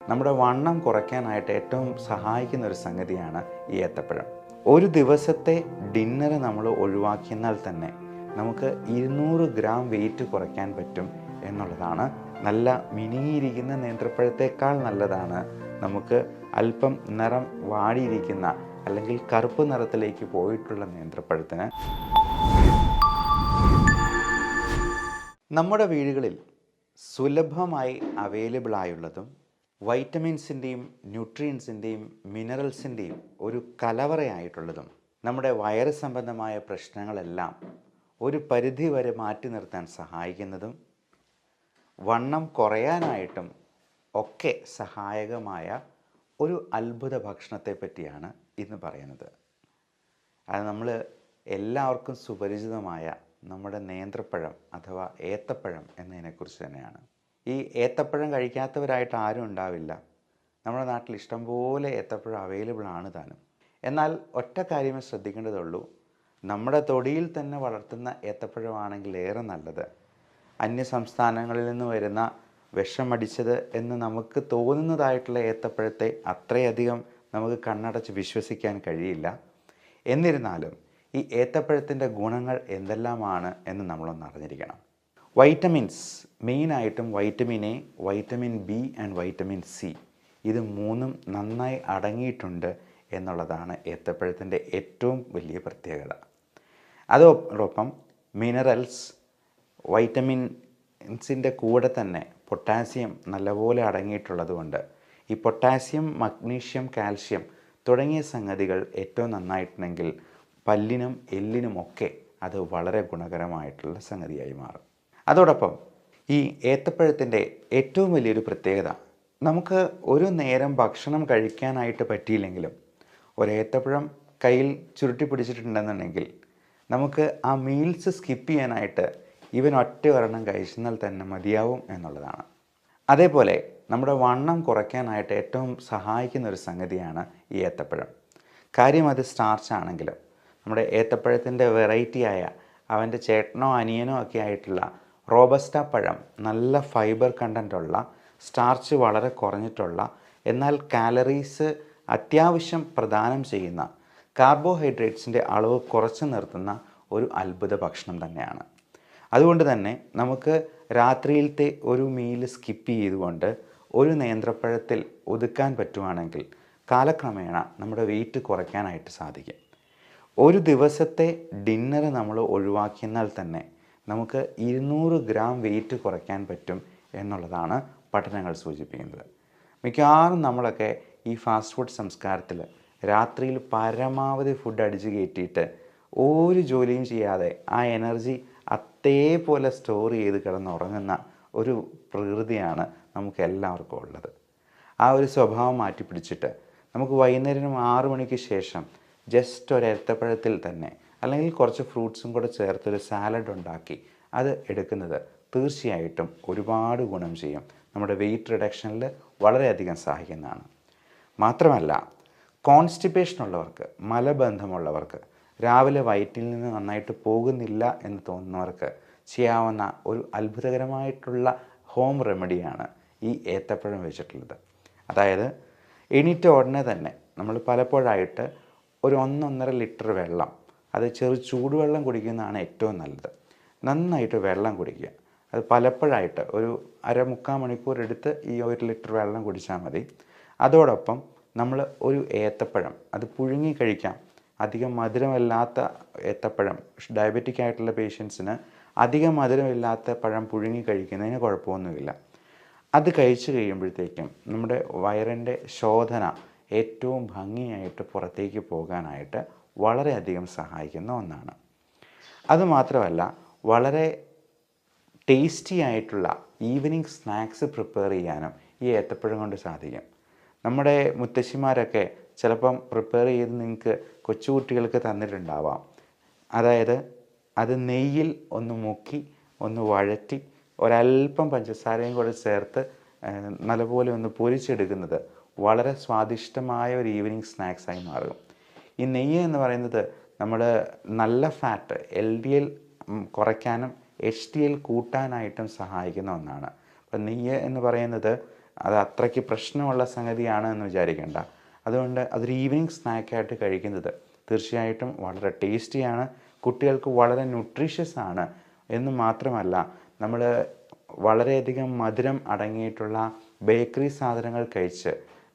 നമ്മുടെ വണ്ണം കുറയ്ക്കാനായിട്ട് ഏറ്റവും സഹായിക്കുന്ന ഒരു സംഗതിയാണ് ഈ ഏത്തപ്പഴം. ഒരു ദിവസത്തെ ഡിന്നർ നമ്മൾ ഒഴിവാക്കിയാൽ തന്നെ നമുക്ക് 200 ഗ്രാം വെയിറ്റ് കുറയ്ക്കാൻ പറ്റും എന്നുള്ളതാണ്. നല്ല മിനിയിരിക്കുന്ന നേന്ത്രപ്പഴത്തേക്കാൾ നല്ലതാണ് നമുക്ക് അല്പം നിറം വാടിയിരിക്കുന്ന അല്ലെങ്കിൽ കറുപ്പ് നിറത്തിലേക്ക് പോയിട്ടുള്ള നേന്ത്രപ്പഴത്തിന്. നമ്മുടെ വീടുകളിൽ സുലഭമായി അവൈലബിൾ ആയുള്ളതും വൈറ്റമിൻസിൻ്റെയും ന്യൂട്രിയൻസിൻ്റെയും മിനറൽസിൻ്റെയും ഒരു കലവറയായിട്ടുള്ളതും നമ്മുടെ വയറ് സംബന്ധമായ പ്രശ്നങ്ങളെല്ലാം ഒരു പരിധി വരെ മാറ്റി നിർത്താൻ സഹായിക്കുന്നതും വണ്ണം കുറയാനായിട്ടും ഒക്കെ സഹായകമായ ഒരു അത്ഭുത ഭക്ഷണത്തെ പറ്റിയാണ് ഇന്ന് പറയുന്നത്. അത് നമ്മൾ എല്ലാവർക്കും സുപരിചിതമായ നമ്മുടെ നേന്ത്രപ്പഴം അഥവാ ഏത്തപ്പഴം എന്നതിനെക്കുറിച്ച് തന്നെയാണ്. ഈ ഏത്തപ്പഴം കഴിക്കാത്തവരായിട്ട് ആരും ഉണ്ടാവില്ല. നമ്മുടെ നാട്ടിൽ ഇഷ്ടംപോലെ ഏത്തപ്പഴം അവൈലബിൾ ആണ് താനും. എന്നാൽ ഒറ്റ കാര്യമേ ശ്രദ്ധിക്കേണ്ടതുള്ളൂ, നമ്മുടെ തൊടിയിൽ തന്നെ വളർത്തുന്ന ഏത്തപ്പഴമാണെങ്കിൽ ഏറെ നല്ലത്. അന്യ സംസ്ഥാനങ്ങളിൽ നിന്ന് വരുന്ന വിഷമടിച്ചത് എന്ന് നമുക്ക് തോന്നുന്നതായിട്ടുള്ള ഏത്തപ്പഴത്തെ അത്രയധികം നമുക്ക് കണ്ണടച്ച് വിശ്വസിക്കാൻ കഴിയില്ല. എന്നിരുന്നാലും ഈ ഏത്തപ്പഴത്തിൻ്റെ ഗുണങ്ങൾ എന്തെല്ലാമാണ് എന്ന് നമ്മളൊന്ന് അറിഞ്ഞിരിക്കണം. വൈറ്റമിൻസ്, മെയിനായിട്ടും vitamin A, vitamin B and vitamin C, ഇത് മൂന്നും നന്നായി അടങ്ങിയിട്ടുണ്ട് എന്നുള്ളതാണ് ഏത്തപ്പഴത്തിൻ്റെ ഏറ്റവും വലിയ പ്രത്യേകത. അതോടൊപ്പം മിനറൽസ്, വൈറ്റമിൻസിൻ്റെ കൂടെ തന്നെ പൊട്ടാസ്യം നല്ലപോലെ അടങ്ങിയിട്ടുള്ളത് കൊണ്ട് ഈ പൊട്ടാസ്യം, മഗ്നീഷ്യം, കാൽഷ്യം തുടങ്ങിയ സംഗതികൾ ഏറ്റവും നന്നായിട്ടുണ്ടെങ്കിൽ പല്ലിനും എല്ലിനുമൊക്കെ അത് വളരെ ഗുണകരമായിട്ടുള്ള സംഗതിയായി മാറും. അതോടൊപ്പം ഈ ഏത്തപ്പഴത്തിൻ്റെ ഏറ്റവും വലിയൊരു പ്രത്യേകത, നമുക്ക് ഒരു നേരം ഭക്ഷണം കഴിക്കാനായിട്ട് പറ്റിയില്ലെങ്കിലും ഒരു ഏത്തപ്പഴം കയ്യിൽ ചുരുട്ടി പിടിച്ചിട്ടുണ്ടെന്നുണ്ടെങ്കിൽ നമുക്ക് ആ മീൽസ് സ്കിപ്പ് ചെയ്യാനായിട്ട് ഇവൻ ഒറ്റ ഒരെണ്ണം കഴിച്ചെന്നാൽ തന്നെ മതിയാവും എന്നുള്ളതാണ്. അതേപോലെ നമ്മുടെ വണ്ണം കുറയ്ക്കാനായിട്ട് ഏറ്റവും സഹായിക്കുന്ന ഒരു സംഗതിയാണ് ഈ ഏത്തപ്പഴം. കാര്യം അത് സ്റ്റാർച്ച് ആണെങ്കിലും നമ്മുടെ ഏത്തപ്പഴത്തിൻ്റെ വെറൈറ്റിയായ അവൻ്റെ ചേട്ടനോ അനിയനോ ഒക്കെ ആയിട്ടുള്ള റോബസ്റ്റ പഴം നല്ല ഫൈബർ കണ്ടൻ്റുള്ള, സ്റ്റാർച്ച് വളരെ കുറഞ്ഞിട്ടുള്ള, എന്നാൽ കാലറീസ് അത്യാവശ്യം പ്രദാനം ചെയ്യുന്ന, കാർബോഹൈഡ്രേറ്റ്സിൻ്റെ അളവ് കുറച്ച് നിർത്തുന്ന ഒരു അത്ഭുത ഭക്ഷണം തന്നെയാണ്. അതുകൊണ്ട് തന്നെ നമുക്ക് രാത്രിയിലത്തെ ഒരു മീൽ സ്കിപ്പ് ചെയ്തുകൊണ്ട് ഒരു നേന്ത്രപ്പഴത്തിൽ ഒതുക്കാൻ പറ്റുവാണെങ്കിൽ കാലക്രമേണ നമ്മുടെ വെയിറ്റ് കുറയ്ക്കാനായിട്ട് സാധിക്കും. ഒരു ദിവസത്തെ ഡിന്നർ നമ്മൾ ഒഴിവാക്കിയാൽ തന്നെ നമുക്ക് 200 ഗ്രാം വെയിറ്റ് കുറയ്ക്കാൻ പറ്റും എന്നുള്ളതാണ് പഠനങ്ങൾ സൂചിപ്പിക്കുന്നത്. മിക്കവാറും നമ്മളൊക്കെ ഈ ഫാസ്റ്റ് ഫുഡ് സംസ്കാരത്തിൽ രാത്രിയിൽ പരമാവധി ഫുഡ് അടിച്ച് കയറ്റിയിട്ട് ഒരു ജോലിയും ചെയ്യാതെ ആ എനർജി അതേപോലെ സ്റ്റോർ ചെയ്ത് കിടന്നുറങ്ങുന്ന ഒരു പ്രകൃതിയാണ് നമുക്ക് എല്ലാവർക്കും ഉള്ളത്. ആ ഒരു സ്വഭാവം മാറ്റി പിടിച്ചിട്ട് നമുക്ക് വൈകുന്നേരം 6 മണിക്ക് ശേഷം ജസ്റ്റ് ഒരു ഏത്തപ്പഴത്തിൽ തന്നെ അല്ലെങ്കിൽ കുറച്ച് ഫ്രൂട്ട്സും കൂടെ ചേർത്തൊരു സാലഡ് ഉണ്ടാക്കി അത് എടുക്കുന്നത് തീർച്ചയായിട്ടും ഒരുപാട് ഗുണം ചെയ്യും. നമ്മുടെ വെയിറ്റ് റിഡക്ഷനിൽ വളരെയധികം സഹായിക്കുന്നതാണ്. മാത്രമല്ല, കോൺസ്റ്റിപ്പേഷൻ ഉള്ളവർക്ക്, മലബന്ധമുള്ളവർക്ക്, രാവിലെ വയറ്റിൽ നിന്ന് നന്നായിട്ട് പോകുന്നില്ല എന്ന് തോന്നുന്നവർക്ക് ചെയ്യാവുന്ന ഒരു അത്ഭുതകരമായിട്ടുള്ള ഹോം റെമഡിയാണ് ഈ ഏത്തപ്പഴം വെച്ചിട്ടുള്ളത്. അതായത് എണീറ്റ ഉടനെ തന്നെ നമ്മൾ പലപ്പോഴായിട്ട് ഒരു 1-1.5 ലിറ്റർ വെള്ളം, അത് ചൂടുവെള്ളം കുടിക്കുന്നതാണ് ഏറ്റവും നല്ലത്. നന്നായിട്ട് വെള്ളം കുടിക്കുക. അത് പലപ്പോഴായിട്ട് ഒരു 1/2-3/4 മണിക്കൂർ എടുത്ത് ഈ 1 ലിറ്റർ വെള്ളം കുടിച്ചാൽ മതി. അതോടൊപ്പം നമ്മൾ ഒരു ഏത്തപ്പഴം അത് പുഴുങ്ങി കഴിക്കാം. അധികം മധുരമില്ലാത്ത ഏത്തപ്പഴം, ഡയബറ്റിക് ആയിട്ടുള്ള പേഷ്യൻസിന് അധികം മധുരമില്ലാത്ത പഴം പുഴുങ്ങി കഴിക്കുന്നതിന് കുഴപ്പമൊന്നുമില്ല. അത് കഴിച്ചു കഴിയുമ്പോഴത്തേക്കും നമ്മുടെ വയറിൻ്റെ ശോധന ഏറ്റവും ഭംഗിയായിട്ട് പുറത്തേക്ക് പോകാനായിട്ട് വളരെയധികം സഹായിക്കുന്ന ഒന്നാണ്. അതുമാത്രമല്ല, വളരെ ടേസ്റ്റി ആയിട്ടുള്ള ഈവനിങ് സ്നാക്സ് പ്രിപ്പയർ ചെയ്യാനും ഈ ഏത്തപ്പഴം കൊണ്ട് സാധിക്കും. നമ്മുടെ മുത്തശ്ശിമാരൊക്കെ ചിലപ്പം പ്രിപ്പയർ ചെയ്ത് നിങ്ങൾക്ക് കൊച്ചുകുട്ടികൾക്ക് തന്നിട്ടുണ്ടാവാം. അതായത് അത് നെയ്യിൽ ഒന്ന് മുക്കി ഒന്ന് വഴറ്റി ഒരല്പം പഞ്ചസാരയും കൂടെ ചേർത്ത് നല്ലപോലെ ഒന്ന് പൊരിച്ചെടുക്കുന്നത് വളരെ സ്വാദിഷ്ടമായ ഒരു ഈവനിങ് സ്നാക്സായി മാറും. ഈ നെയ്യ് എന്ന് പറയുന്നത് നമ്മൾ നല്ല ഫാറ്റ് LDL കുറയ്ക്കാനും HDL കൂട്ടാനായിട്ടും സഹായിക്കുന്ന ഒന്നാണ്. അപ്പം നെയ്യ് എന്ന് പറയുന്നത് അത് അത്രയ്ക്ക് പ്രശ്നമുള്ള സംഗതിയാണ് എന്ന് വിചാരിക്കേണ്ട. അതുകൊണ്ട് അതൊരു ഈവനിങ് സ്നാക്കായിട്ട് കഴിക്കുന്നത് തീർച്ചയായിട്ടും വളരെ ടേസ്റ്റിയാണ്, കുട്ടികൾക്ക് വളരെ ന്യൂട്രീഷ്യസ് ആണ് എന്ന് മാത്രമല്ല, നമ്മൾ വളരെയധികം മധുരം അടങ്ങിയിട്ടുള്ള ബേക്കറി സാധനങ്ങൾ കഴിച്ച്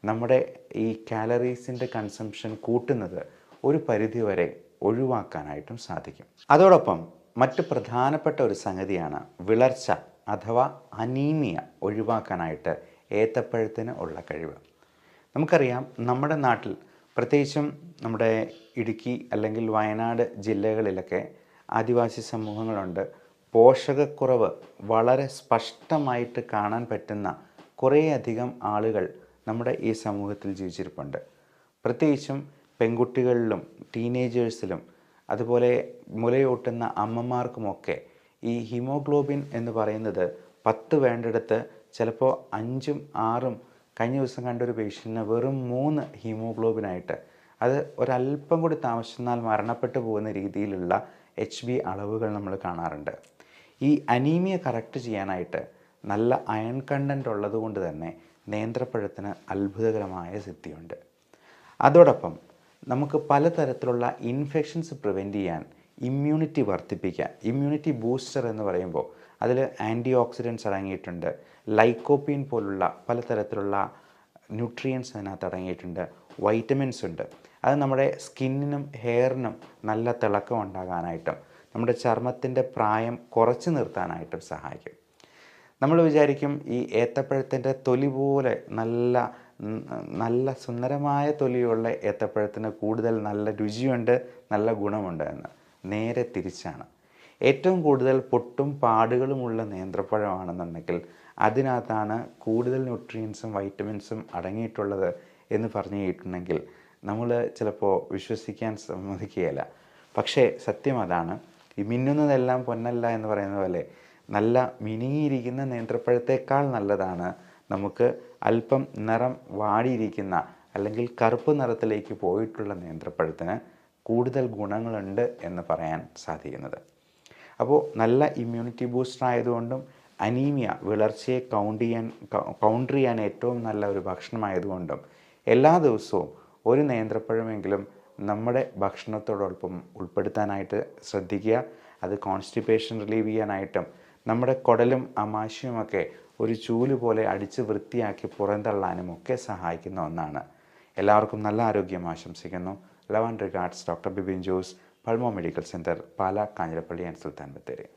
നമ്മുടെ ഈ കാലറീസിൻ്റെ കൺസംഷൻ കൂട്ടുന്നത് ഒരു പരിധിവരെ ഒഴിവാക്കാനായിട്ടും സാധിക്കും. അതോടൊപ്പം മറ്റ് പ്രധാനപ്പെട്ട ഒരു സംഗതിയാണ് വിളർച്ച അഥവാ അനീമിയ ഒഴിവാക്കാനായിട്ട് ഏത്തപ്പഴത്തിന് ഉള്ള കഴിവ്. നമുക്കറിയാം, നമ്മുടെ നാട്ടിൽ പ്രത്യേകിച്ചും നമ്മുടെ ഇടുക്കി അല്ലെങ്കിൽ വയനാട് ജില്ലകളിലൊക്കെ ആദിവാസി സമൂഹങ്ങളുണ്ട്. പോഷകക്കുറവ് വളരെ സ്പഷ്ടമായിട്ട് കാണാൻ പറ്റുന്ന കുറേയധികം ആളുകൾ നമ്മുടെ ഈ സമൂഹത്തിൽ ജീവിച്ചിരിപ്പുണ്ട്. പ്രത്യേകിച്ചും പെൺകുട്ടികളിലും ടീനേജേഴ്സിലും അതുപോലെ മുലയൂട്ടുന്ന അമ്മമാർക്കുമൊക്കെ ഈ ഹീമോഗ്ലോബിൻ എന്ന് പറയുന്നത് 10 വേണ്ടിടത്ത് ചിലപ്പോൾ 5ഉം 6ഉം, കഴിഞ്ഞ ദിവസം കണ്ടൊരു പേഷ്യൻറ്റിന് വെറും 3 ഹീമോഗ്ലോബിനായിട്ട്, അത് ഒരല്പം കൂടി താമസിച്ചെന്നാൽ മരണപ്പെട്ടു പോകുന്ന രീതിയിലുള്ള HB അളവുകൾ നമ്മൾ കാണാറുണ്ട്. ഈ അനീമിയ കറക്റ്റ് ചെയ്യാനായിട്ട് നല്ല അയൺ കണ്ടൻറ്റ് ഉള്ളതുകൊണ്ട് തന്നെ നേന്ത്രപ്പഴത്തിന് അത്ഭുതകരമായ സിദ്ധിയുണ്ട്. അതോടൊപ്പം നമുക്ക് പലതരത്തിലുള്ള ഇൻഫെക്ഷൻസ് പ്രിവെൻറ്റ് ചെയ്യാൻ ഇമ്മ്യൂണിറ്റി വർദ്ധിപ്പിക്കാൻ, ഇമ്മ്യൂണിറ്റി ബൂസ്റ്റർ എന്ന് പറയുമ്പോൾ അതിൽ ആൻറ്റി ഓക്സിഡൻറ്റ്സ് അടങ്ങിയിട്ടുണ്ട്, ലൈക്കോപ്പീൻ പോലുള്ള പലതരത്തിലുള്ള ന്യൂട്രിയൻസ് അതിനകത്ത് അടങ്ങിയിട്ടുണ്ട്, വൈറ്റമിൻസ് ഉണ്ട്. അത് നമ്മുടെ സ്കിന്നിനും ഹെയറിനും നല്ല തിളക്കം ഉണ്ടാകാനായിട്ടും നമ്മുടെ ചർമ്മത്തിൻ്റെ പ്രായം കുറച്ച് നിർത്താനായിട്ടും സഹായിക്കും. നമ്മൾ വിചാരിക്കും ഈ ഏത്തപ്പഴത്തിൻ്റെ തൊലി പോലെ നല്ല സുന്ദരമായ തൊലിയുള്ള ഏത്തപ്പഴത്തിന് കൂടുതൽ നല്ല രുചിയുണ്ട്, നല്ല ഗുണമുണ്ട് എന്ന്. നേരെ തിരിച്ചാണ്. ഏറ്റവും കൂടുതൽ പൊട്ടും പാടുകളുമുള്ള നേന്ത്രപ്പഴമാണെന്നുണ്ടെങ്കിൽ അതിനകത്താണ് കൂടുതൽ ന്യൂട്രിയൻസും വൈറ്റമിൻസും അടങ്ങിയിട്ടുള്ളത് എന്ന് പറഞ്ഞു കേട്ടിട്ടുണ്ടെങ്കിൽ നമ്മൾ ചിലപ്പോൾ വിശ്വസിക്കാൻ സമ്മതിക്കുകയില്ല. പക്ഷേ സത്യം അതാണ്. ഈ മിന്നുന്നതെല്ലാം പൊന്നല്ല എന്ന് പറയുന്ന പോലെ നല്ല മിനുങ്ങിയിരിക്കുന്ന നേന്ത്രപ്പഴത്തേക്കാൾ നല്ലതാണ് നമുക്ക് അല്പം നിറം വാടിയിരിക്കുന്ന അല്ലെങ്കിൽ കറുപ്പ് നിറത്തിലേക്ക് പോയിട്ടുള്ള നേന്ത്രപ്പഴത്തിന് കൂടുതൽ ഗുണങ്ങളുണ്ട് എന്ന് പറയാൻ സാധിക്കുന്നത്. അപ്പോൾ നല്ല ഇമ്മ്യൂണിറ്റി ബൂസ്റ്റർ ആയതുകൊണ്ടും അനീമിയ വിളർച്ചയെ കൗണ്ടർ ചെയ്യാൻ ഏറ്റവും നല്ല ഒരു ഭക്ഷണമായതുകൊണ്ടും എല്ലാ ദിവസവും ഒരു നേന്ത്രപ്പഴമെങ്കിലും നമ്മുടെ ഭക്ഷണത്തോടൊപ്പം ഉൾപ്പെടുത്താനായിട്ട് ശ്രദ്ധിക്കുക. അത് കോൺസ്റ്റിപ്പേഷൻ റിലീവ് ചെയ്യാനായിട്ടും നമ്മുടെ കുടലും ആമാശയുമൊക്കെ ഒരു ചൂല് പോലെ അടിച്ച് വൃത്തിയാക്കി പുറന്തള്ളാനും ഒക്കെ സഹായിക്കുന്ന ഒന്നാണ്. എല്ലാവർക്കും നല്ല ആരോഗ്യം ആശംസിക്കുന്നു. Love and regards, doctor Bibin Jose, pulmo medical centre, Pala, Kanjirappally and Sultan Bathery.